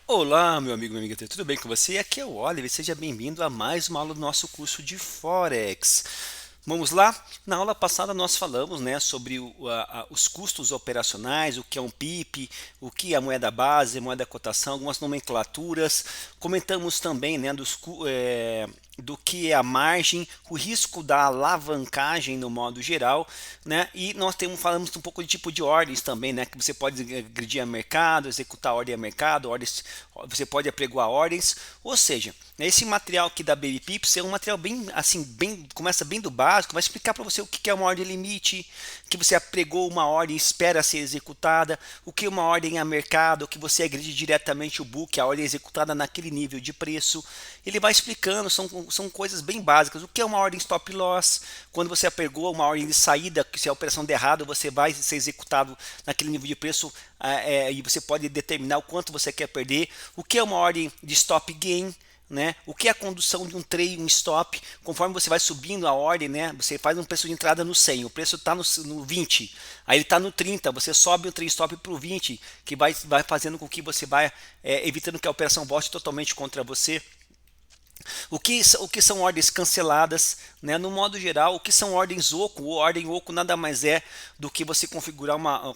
Olá, meu amigo, minha amiga, tudo bem com você? Aqui é o Oliver, seja bem-vindo a mais uma aula do nosso curso de Forex. Vamos lá? Na aula passada nós falamos, né, sobre os custos operacionais, o que é um PIP, o que é a moeda base, moeda cotação, algumas nomenclaturas. Comentamos também, né, do que é a margem, o risco da alavancagem no modo geral, né? E nós falamos um pouco de tipo de ordens também, né? Que você pode agredir a mercado, executar ordem a mercado, ordens, você pode apregoar ordens, ou seja, esse material aqui da Baby Pips é um material bem assim, começa bem do básico, vai explicar para você o que é uma ordem limite, que você apregou uma ordem e espera ser executada, o que é uma ordem a mercado, que você agride diretamente o book, a ordem executada naquele nível de preço. Ele vai explicando, são coisas bem básicas. O que é uma ordem stop loss? Quando você apregou uma ordem de saída, que se a operação der errado, você vai ser executado naquele nível de preço e você pode determinar o quanto você quer perder. O que é uma ordem de stop gain? Né? O que é a condução de um trade, um stop? Conforme você vai subindo a ordem, né? Você faz um preço de entrada no 100, o preço está no 20, aí ele está no 30, você sobe o trade stop para o 20, que vai fazendo com que você vai evitando que a operação volte totalmente contra você. O que são ordens canceladas, né? No modo geral, o que são ordens oco? O ordem oco nada mais é do que você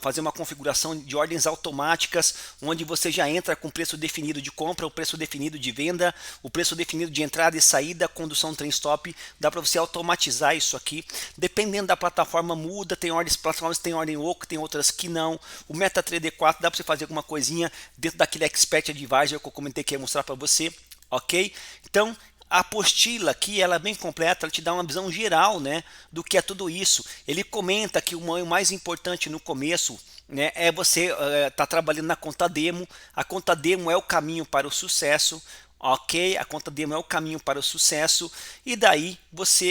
fazer uma configuração de ordens automáticas, onde você já entra com o preço definido de compra, o preço definido de venda, o preço definido de entrada e saída, condução train stop. Dá para você automatizar isso aqui. Dependendo da plataforma muda, tem plataformas que tem ordem oco, tem outras que não. O MetaTrader 4 dá para você fazer alguma coisinha dentro daquele Expert Advisor que eu comentei que ia mostrar para você. Ok? Então, a apostila aqui ela é bem completa, ela te dá uma visão geral, né, do que é tudo isso. Ele comenta que o mais importante no começo, né, é você tá trabalhando na conta demo. A conta demo é o caminho para o sucesso. Ok, a conta demo é o caminho para o sucesso. E daí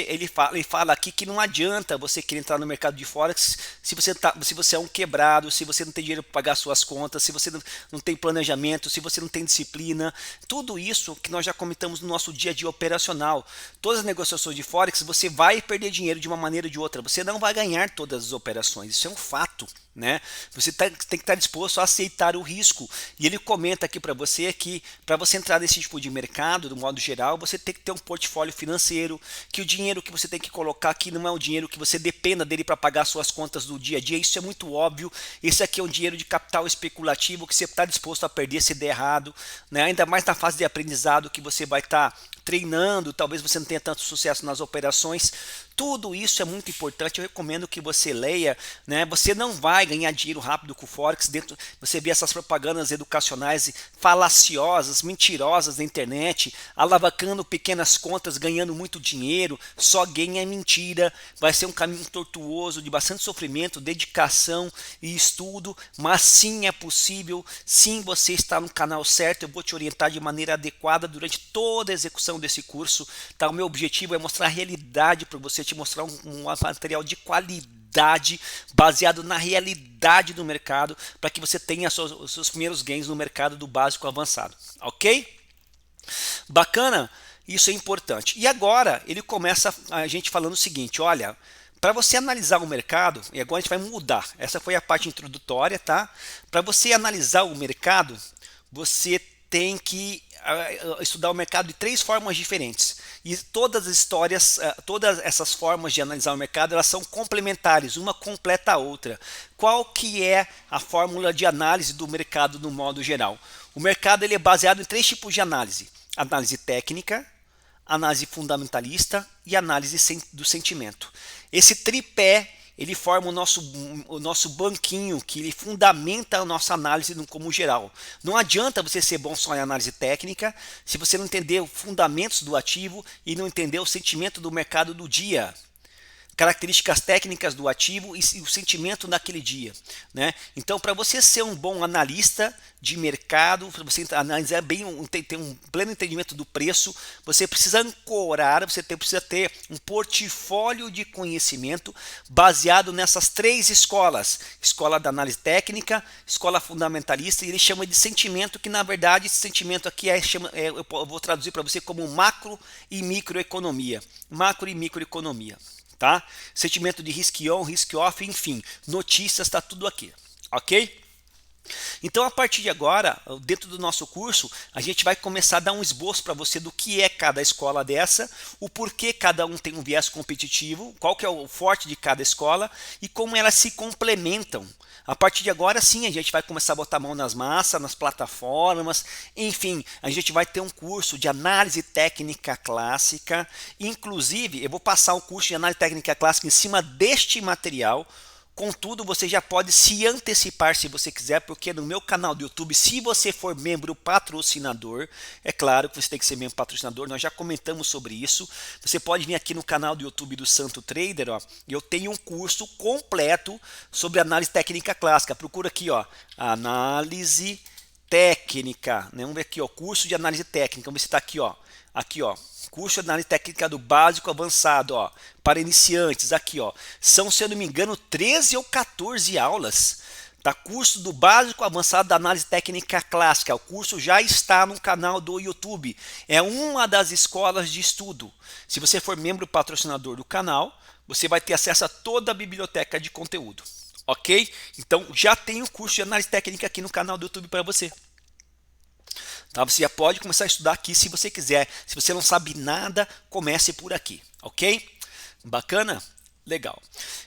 ele fala aqui que não adianta você querer entrar no mercado de Forex se você é um quebrado, se você não tem dinheiro para pagar suas contas, se você não tem planejamento, se você não tem disciplina. Tudo isso que nós já comentamos no nosso dia a dia operacional. Todas as negociações de Forex você vai perder dinheiro de uma maneira ou de outra. Você não vai ganhar todas as operações. Isso é um fato. Né? Você tem que estar disposto a aceitar o risco. E ele comenta aqui para você que para você entrar nesse tipo de mercado, do modo geral, você tem que ter um portfólio financeiro, que o dinheiro que você tem que colocar aqui não é um dinheiro que você dependa dele para pagar suas contas do dia a dia. Isso é muito óbvio. Esse aqui é um dinheiro de capital especulativo que você está disposto a perder se der errado, né? Ainda mais na fase de aprendizado que você vai estar treinando, talvez você não tenha tanto sucesso nas operações. Tudo isso é muito importante, eu recomendo que você leia, né? Você não vai ganhar dinheiro rápido com o Forex, você vê essas propagandas educacionais falaciosas, mentirosas na internet, alavancando pequenas contas, ganhando muito dinheiro, só ganha é mentira, vai ser um caminho tortuoso, de bastante sofrimento, dedicação e estudo, mas sim é possível, sim você está no canal certo, eu vou te orientar de maneira adequada durante toda a execução desse curso, tá? O meu objetivo é mostrar a realidade para você, te mostrar um material de qualidade baseado na realidade do mercado para que você tenha os seus primeiros ganhos no mercado do básico avançado, ok? Bacana? Isso é importante. E agora ele começa a gente falando o seguinte, olha, para você analisar o mercado, e agora a gente vai mudar, essa foi a parte introdutória, tá? Para você analisar o mercado, você tem que estudar o mercado de três formas diferentes. E todas as histórias, todas essas formas de analisar o mercado, elas são complementares, uma completa a outra. Qual que é a fórmula de análise do mercado no modo geral? O mercado ele é baseado em três tipos de análise. Análise técnica, análise fundamentalista e análise do sentimento. Esse tripé ele forma o nosso banquinho que ele fundamenta a nossa análise como geral. Não adianta você ser bom só em análise técnica se você não entender os fundamentos do ativo e não entender o sentimento do mercado do dia, características técnicas do ativo e o sentimento naquele dia, né? Então, para você ser um bom analista de mercado, para você analisar bem, ter um pleno entendimento do preço, você precisa ancorar, precisa ter um portfólio de conhecimento baseado nessas três escolas: escola da análise técnica, escola fundamentalista, e ele chama de sentimento, que na verdade esse sentimento aqui eu vou traduzir para você como macro e microeconomia. Macro e microeconomia. Tá? Sentimento de risk on, risk off, enfim, notícias, está tudo aqui, ok? Então, a partir de agora, dentro do nosso curso, a gente vai começar a dar um esboço para você do que é cada escola dessa, o porquê cada um tem um viés competitivo, qual que é o forte de cada escola e como elas se complementam. A partir de agora, sim, a gente vai começar a botar a mão nas massas, nas plataformas, enfim, a gente vai ter um curso de análise técnica clássica. Inclusive, eu vou passar um curso de análise técnica clássica em cima deste material. Contudo, você já pode se antecipar se você quiser, porque no meu canal do YouTube, se você for membro patrocinador, é claro que você tem que ser membro patrocinador, nós já comentamos sobre isso. Você pode vir aqui no canal do YouTube do Santo Trader, ó, eu tenho um curso completo sobre análise técnica clássica. Procura aqui, ó, análise técnica, né? Vamos ver aqui, ó, curso de análise técnica. Vamos ver se está aqui, ó, curso de análise técnica do básico avançado, ó, para iniciantes, aqui, ó, são, se eu não me engano, 13 ou 14 aulas, tá? Curso do básico avançado da análise técnica clássica. O curso já está no canal do YouTube. É uma das escolas de estudo. Se você for membro patrocinador do canal, você vai ter acesso a toda a biblioteca de conteúdo. Ok? Então já tem o curso de análise técnica aqui no canal do YouTube para você. Tá? Você já pode começar a estudar aqui se você quiser. Se você não sabe nada, comece por aqui. Ok? Bacana? Legal.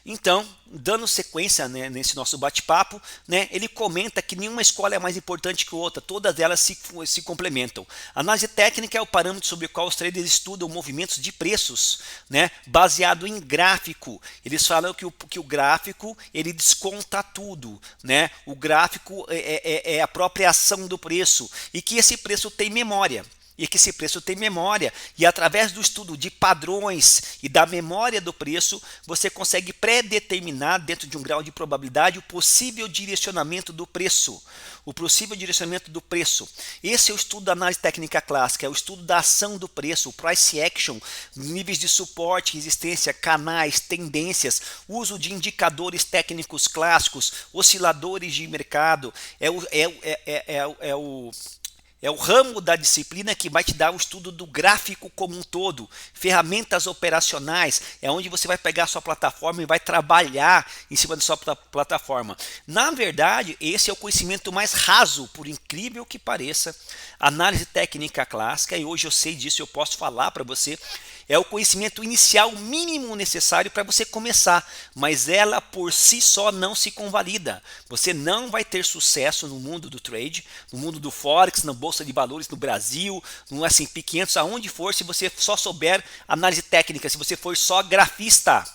Então, dando sequência, né, nesse nosso bate-papo, né, ele comenta que nenhuma escola é mais importante que outra, todas elas se complementam. A análise técnica é o parâmetro sobre o qual os traders estudam movimentos de preços, né, baseado em gráfico. Eles falam que o gráfico ele desconta tudo, né? O gráfico é a própria ação do preço e que esse preço tem memória. E que esse preço tem memória, e através do estudo de padrões e da memória do preço, você consegue pré-determinar dentro de um grau de probabilidade o possível direcionamento do preço. O possível direcionamento do preço. Esse é o estudo da análise técnica clássica, é o estudo da ação do preço, o price action, níveis de suporte, resistência, canais, tendências, uso de indicadores técnicos clássicos, osciladores de mercado, é o ramo da disciplina que vai te dar o estudo do gráfico como um todo, ferramentas operacionais, é onde você vai pegar a sua plataforma e vai trabalhar em cima da sua plataforma. Na verdade, esse é o conhecimento mais raso, por incrível que pareça, análise técnica clássica, e hoje eu sei disso, eu posso falar para você, é o conhecimento inicial mínimo necessário para você começar, mas ela por si só não se convalida. Você não vai ter sucesso no mundo do trade, no mundo do Forex, na Bolsa de Valores no Brasil, no S&P 500, aonde for, se você só souber análise técnica, se você for só grafista.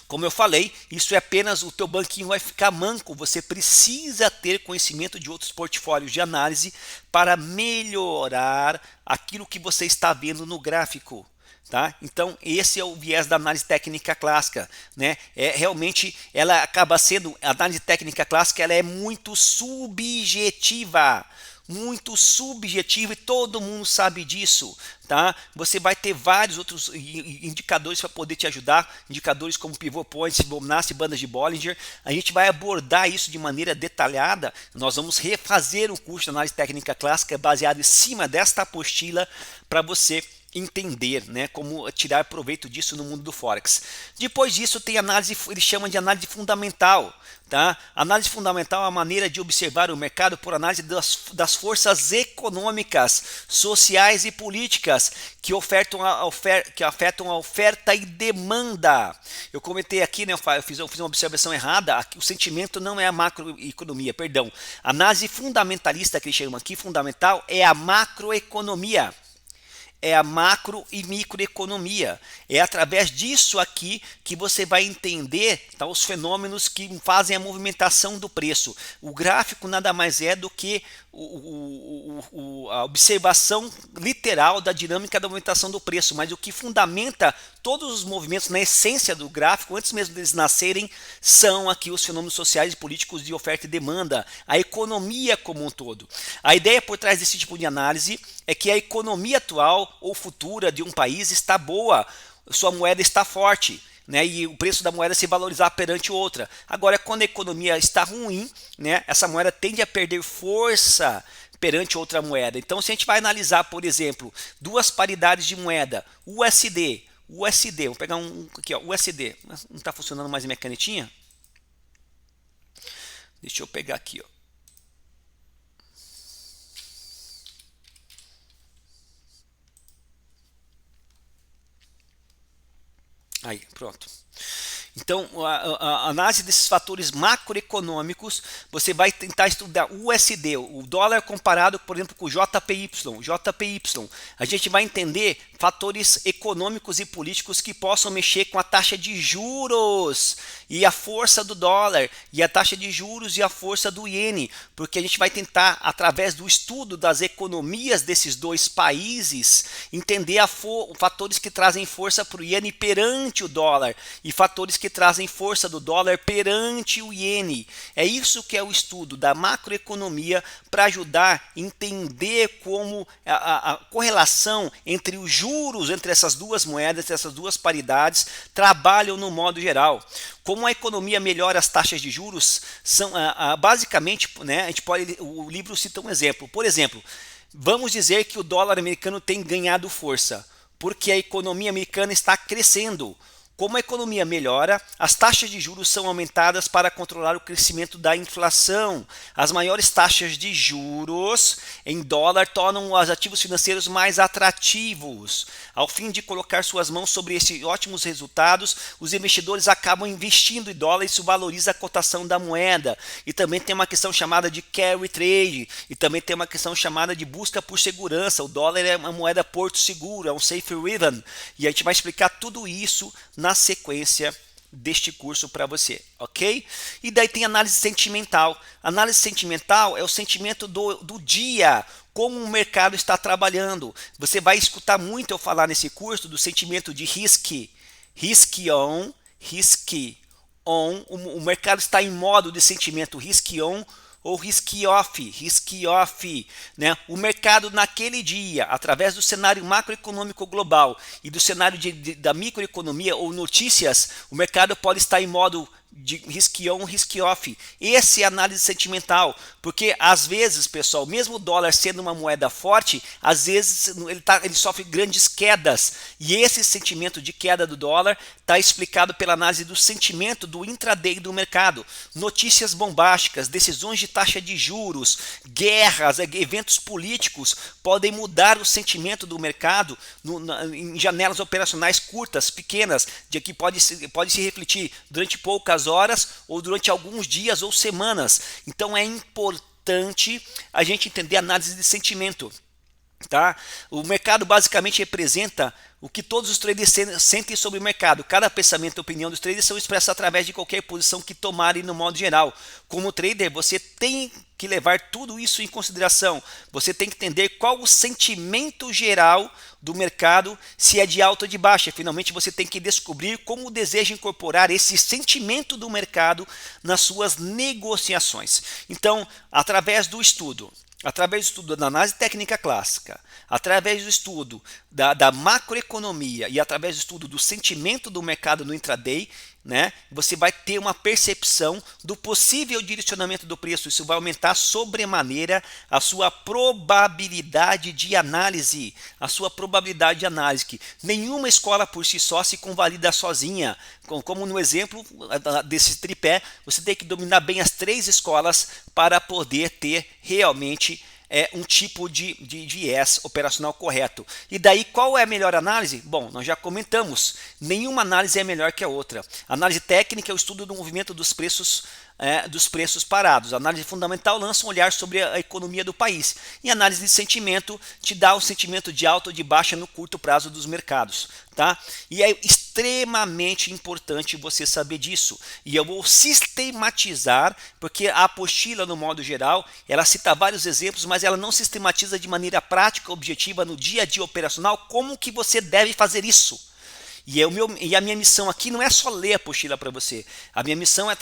Como eu falei, isso é apenas o teu banquinho vai ficar manco. Você precisa ter conhecimento de outros portfólios de análise para melhorar aquilo que você está vendo no gráfico. Tá? Então esse é o viés da análise técnica clássica, né? Realmente ela acaba sendo, a análise técnica clássica ela é muito subjetiva e todo mundo sabe disso, tá? Você vai ter vários outros indicadores para poder te ajudar, indicadores como pivot points, Fibonacci, bandas de Bollinger. A gente vai abordar isso de maneira detalhada. Nós vamos refazer o curso de análise técnica clássica baseado em cima desta apostila para você entender, né, como tirar proveito disso no mundo do Forex. Depois disso tem análise, eles chamam de análise fundamental. Tá? Análise fundamental é a maneira de observar o mercado por análise das forças econômicas, sociais e políticas que afetam a oferta e demanda. Eu comentei aqui, né, eu fiz uma observação errada, aqui, o sentimento não é a macroeconomia, perdão. A análise fundamentalista que eles chamam aqui, fundamental, é a macroeconomia. É a macro e microeconomia. É através disso aqui que você vai entender, tá, os fenômenos que fazem a movimentação do preço. O gráfico nada mais é do que a observação literal da dinâmica da movimentação do preço, mas o que fundamenta todos os movimentos na essência do gráfico, antes mesmo deles nascerem, são aqui os fenômenos sociais e políticos de oferta e demanda, a economia como um todo. A ideia por trás desse tipo de análise é que a economia atual ou futura de um país está boa, sua moeda está forte, né, e o preço da moeda se valorizar perante outra. Agora, quando a economia está ruim, né, essa moeda tende a perder força perante outra moeda. Então, se a gente vai analisar, por exemplo, duas paridades de moeda, USD, vou pegar um aqui, ó, USD, não está funcionando mais a minha canetinha? Deixa eu pegar aqui, ó. Aí, pronto. Então, a análise desses fatores macroeconômicos, você vai tentar estudar o USD, o dólar comparado, por exemplo, com o JPY. A gente vai entender fatores econômicos e políticos que possam mexer com a taxa de juros e a força do dólar, e a taxa de juros e a força do iene, porque a gente vai tentar, através do estudo das economias desses dois países, entender fatores que trazem força para o iene perante o dólar e fatores que trazem força do dólar perante o iene. É isso que é o estudo da macroeconomia para ajudar a entender como a correlação entre os juros, entre essas duas moedas, entre essas duas paridades, trabalham no modo geral. Como a economia melhora as taxas de juros, são basicamente, né, a gente pode, o livro cita um exemplo. Por exemplo, vamos dizer que o dólar americano tem ganhado força, porque a economia americana está crescendo. Como a economia melhora, as taxas de juros são aumentadas para controlar o crescimento da inflação. As maiores taxas de juros em dólar tornam os ativos financeiros mais atrativos. Ao fim de colocar suas mãos sobre esses ótimos resultados, os investidores acabam investindo em dólar e isso valoriza a cotação da moeda. E também tem uma questão chamada de carry trade, e também tem uma questão chamada de busca por segurança. O dólar é uma moeda porto seguro, é um safe haven, e a gente vai explicar tudo isso na sequência deste curso para você, ok? E daí tem análise sentimental. Análise sentimental é o sentimento do dia, como o mercado está trabalhando. Você vai escutar muito eu falar nesse curso do sentimento de risk on, risk on. O mercado está em modo de sentimento risk on ou risk off, né? O mercado naquele dia, através do cenário macroeconômico global e do cenário da microeconomia ou notícias, o mercado pode estar em modo de risk on, risk off. Esse é a análise sentimental, porque às vezes, pessoal, mesmo o dólar sendo uma moeda forte, às vezes ele sofre grandes quedas, e esse sentimento de queda do dólar está explicado pela análise do sentimento do intraday do mercado. Notícias bombásticas, decisões de taxa de juros, guerras, eventos políticos podem mudar o sentimento do mercado em janelas operacionais curtas, pequenas, de que pode se refletir durante poucas horas ou durante alguns dias ou semanas. Então é importante a gente entender a análise de sentimento. Tá? O mercado basicamente representa o que todos os traders sentem sobre o mercado. Cada pensamento e opinião dos traders são expressas através de qualquer posição que tomarem no modo geral. Como trader, você tem que levar tudo isso em consideração. Você tem que entender qual o sentimento geral do mercado, se é de alta ou de baixa. Finalmente, você tem que descobrir como deseja incorporar esse sentimento do mercado nas suas negociações. Então, através do estudo da análise técnica clássica, através do estudo da macroeconomia e através do estudo do sentimento do mercado no intraday, né, você vai ter uma percepção do possível direcionamento do preço. Isso vai aumentar sobremaneira a sua probabilidade de análise. Que nenhuma escola por si só se convalida sozinha. Como no exemplo desse tripé, você tem que dominar bem as 3 escolas para poder ter realmente um tipo de viés operacional correto. E daí, qual é a melhor análise? Bom, nós já comentamos, nenhuma análise é melhor que a outra. A análise técnica é o estudo do movimento dos preços parados. A análise fundamental lança um olhar sobre a economia do país. E a análise de sentimento te dá o sentimento de alta ou de baixa no curto prazo dos mercados. Tá? E é extremamente importante você saber disso. E eu vou sistematizar, porque a apostila, no modo geral, ela cita vários exemplos, mas ela não sistematiza de maneira prática, objetiva, no dia a dia operacional, como que você deve fazer isso. E a minha missão aqui não é só ler a apostila para você. A minha missão é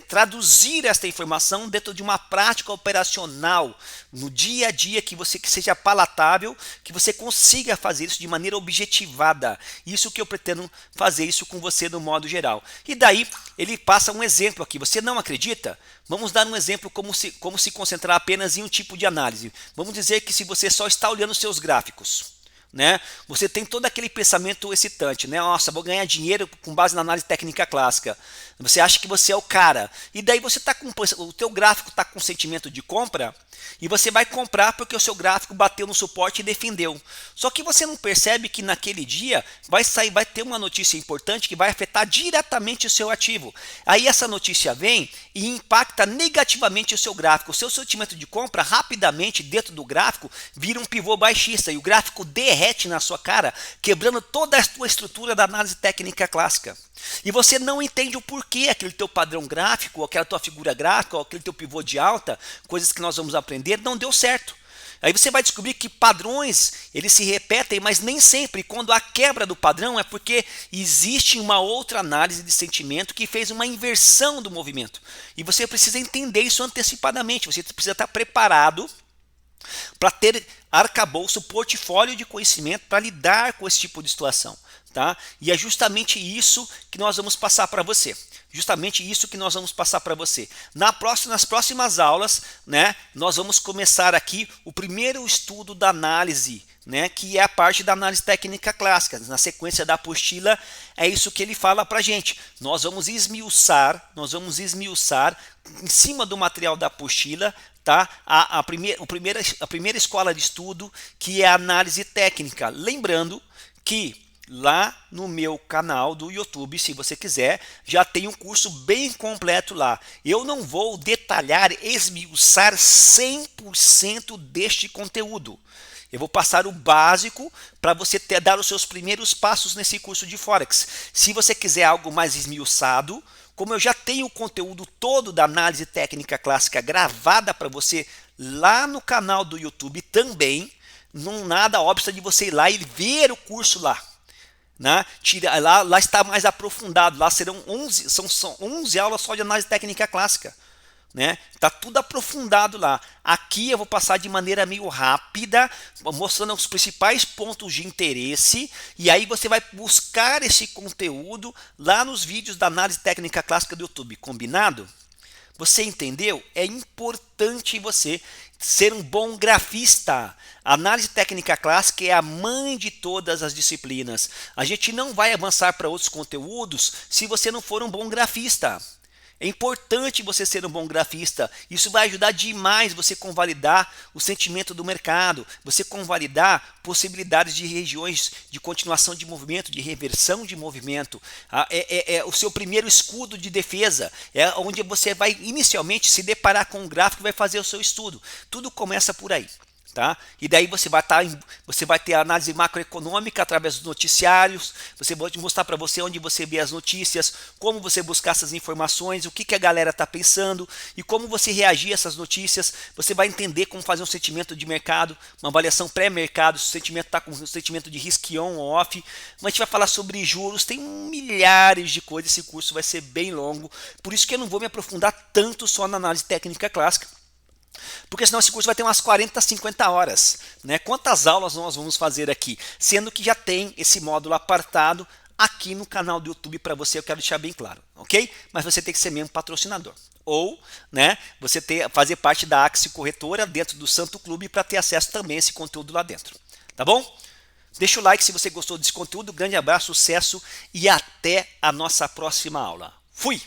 traduzir esta informação dentro de uma prática operacional, no dia a dia, que seja palatável, que você consiga fazer isso de maneira objetivada. Isso que eu pretendo fazer isso com você no modo geral. E daí ele passa um exemplo aqui. Você não acredita? Vamos dar um exemplo como se concentrar apenas em um tipo de análise. Vamos dizer que se você só está olhando os seus gráficos, né? Você tem todo aquele pensamento excitante, né? Nossa, vou ganhar dinheiro com base na análise técnica clássica. Você acha que você é o cara. E daí você tá com o teu gráfico está com sentimento de compra, E você vai comprar porque o seu gráfico bateu no suporte e defendeu. Só que você não percebe que naquele dia vai ter uma notícia importante que vai afetar diretamente o seu ativo. Aí essa notícia vem e impacta negativamente o seu gráfico. O seu sentimento de compra rapidamente dentro do gráfico vira um pivô baixista e o gráfico derrete na sua cara, quebrando toda a sua estrutura da análise técnica clássica. E você não entende o porquê aquele teu padrão gráfico, aquela tua figura gráfica, aquele teu pivô de alta, coisas que nós vamos aprender, não deu certo. Aí você vai descobrir que padrões, eles se repetem, mas nem sempre. Quando há quebra do padrão é porque existe uma outra análise de sentimento que fez uma inversão do movimento. E você precisa entender isso antecipadamente, você precisa estar preparado para ter arcabouço, portfólio de conhecimento para lidar com esse tipo de situação. Tá? E é justamente isso que nós vamos passar para você. Justamente isso que nós vamos passar para você. Nas próximas aulas, né, nós vamos começar aqui o primeiro estudo da análise, né, que é a parte da análise técnica clássica. Na sequência da apostila, é isso que ele fala para a gente. Nós vamos esmiuçar em cima do material da apostila, tá? a primeira escola de estudo, que é a análise técnica. Lembrando que lá no meu canal do YouTube, se você quiser, já tem um curso bem completo lá. Eu não vou detalhar, esmiuçar 100% deste conteúdo. Eu vou passar o básico para você dar os seus primeiros passos nesse curso de Forex. Se você quiser algo mais esmiuçado, como eu já tenho o conteúdo todo da análise técnica clássica gravada para você lá no canal do YouTube também, não nada obsta de você ir lá e ver o curso lá. Né? Lá está mais aprofundado, lá serão 11 aulas só de análise técnica clássica. Né? Tá tudo aprofundado lá. Aqui eu vou passar de maneira meio rápida, mostrando os principais pontos de interesse, e aí você vai buscar esse conteúdo lá nos vídeos da análise técnica clássica do YouTube. Combinado? Você entendeu? É importante você ser um bom grafista. A análise técnica clássica é a mãe de todas as disciplinas. A gente não vai avançar para outros conteúdos se você não for um bom grafista. É importante você ser um bom grafista. Isso vai ajudar demais você convalidar o sentimento do mercado, você convalidar possibilidades de regiões de continuação de movimento, de reversão de movimento. É o seu primeiro escudo de defesa. É onde você vai inicialmente se deparar com um gráfico e vai fazer o seu estudo. Tudo começa por aí. Tá? E daí você vai ter a análise macroeconômica através dos noticiários. Você vai mostrar para você onde você vê as notícias, como você buscar essas informações, o que a galera está pensando e como você reagir a essas notícias. Você vai entender como fazer um sentimento de mercado, uma avaliação pré-mercado, se o sentimento está com um sentimento de risk on ou off. Mas a gente vai falar sobre juros, tem milhares de coisas. Esse curso vai ser bem longo, por isso que eu não vou me aprofundar tanto só na análise técnica clássica. Porque senão esse curso vai ter umas 40, 50 horas. Né? Quantas aulas nós vamos fazer aqui? Sendo que já tem esse módulo apartado aqui no canal do YouTube para você, eu quero deixar bem claro, ok? Mas você tem que ser mesmo patrocinador. Ou né, você fazer parte da Axie Corretora dentro do Santo Clube para ter acesso também a esse conteúdo lá dentro. Tá bom? Deixa o like se você gostou desse conteúdo. Grande abraço, sucesso e até a nossa próxima aula. Fui!